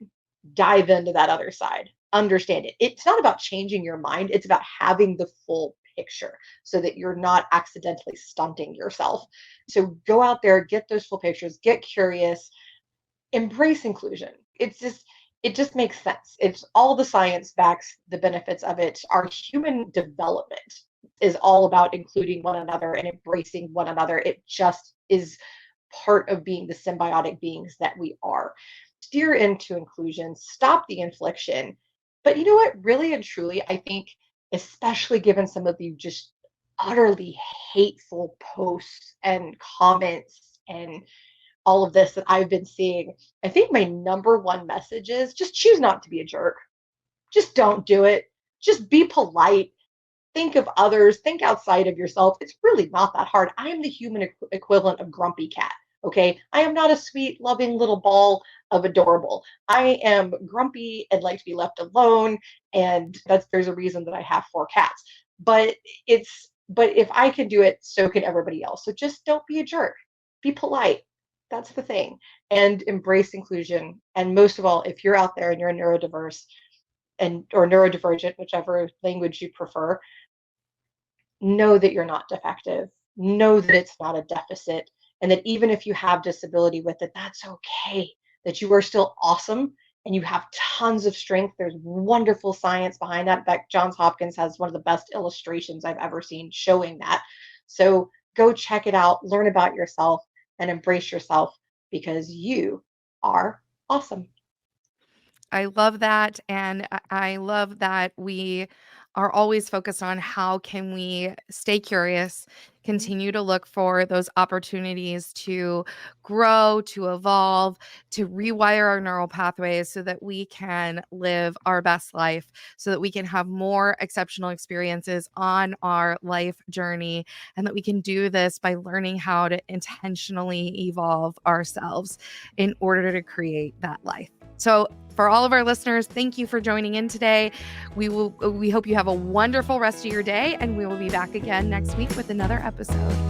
dive into that other side, understand it. It's not about changing your mind, it's about having the full picture so that you're not accidentally stunting yourself. So go out there, get those full pictures, get curious, embrace inclusion. It just makes sense. It's all the science backs the benefits of it. Our human development is all about including one another and embracing one another. It just is part of being the symbiotic beings that we are. Steer into inclusion, stop the infliction. But you know what? Really and truly, I think, especially given some of the just utterly hateful posts and comments and all of this that I've been seeing, I think my number one message is just choose not to be a jerk. Just don't do it. Just be polite. Think of others. Think outside of yourself. It's really not that hard. I am the human equivalent of grumpy cat. Okay. I am not a sweet, loving little ball of adorable. I am grumpy and like to be left alone. And there's a reason that I have 4 cats. But if I can do it, so can everybody else. So just don't be a jerk. Be polite. That's the thing. And embrace inclusion. And most of all, if you're out there and you're neurodiverse or neurodivergent, whichever language you prefer, know that you're not defective. Know that it's not a deficit. And that even if you have disability with it, that's okay. That you are still awesome and you have tons of strength. There's wonderful science behind that. In fact, Johns Hopkins has one of the best illustrations I've ever seen showing that. So go check it out, learn about yourself, and embrace yourself because you are awesome. I love that, and I love that we are always focused on how can we stay curious, continue to look for those opportunities to grow, to evolve, to rewire our neural pathways so that we can live our best life, so that we can have more exceptional experiences on our life journey, and that we can do this by learning how to intentionally evolve ourselves in order to create that life. So for all of our listeners, thank you for joining in today. We hope you have a wonderful rest of your day, and we will be back again next week with another episode.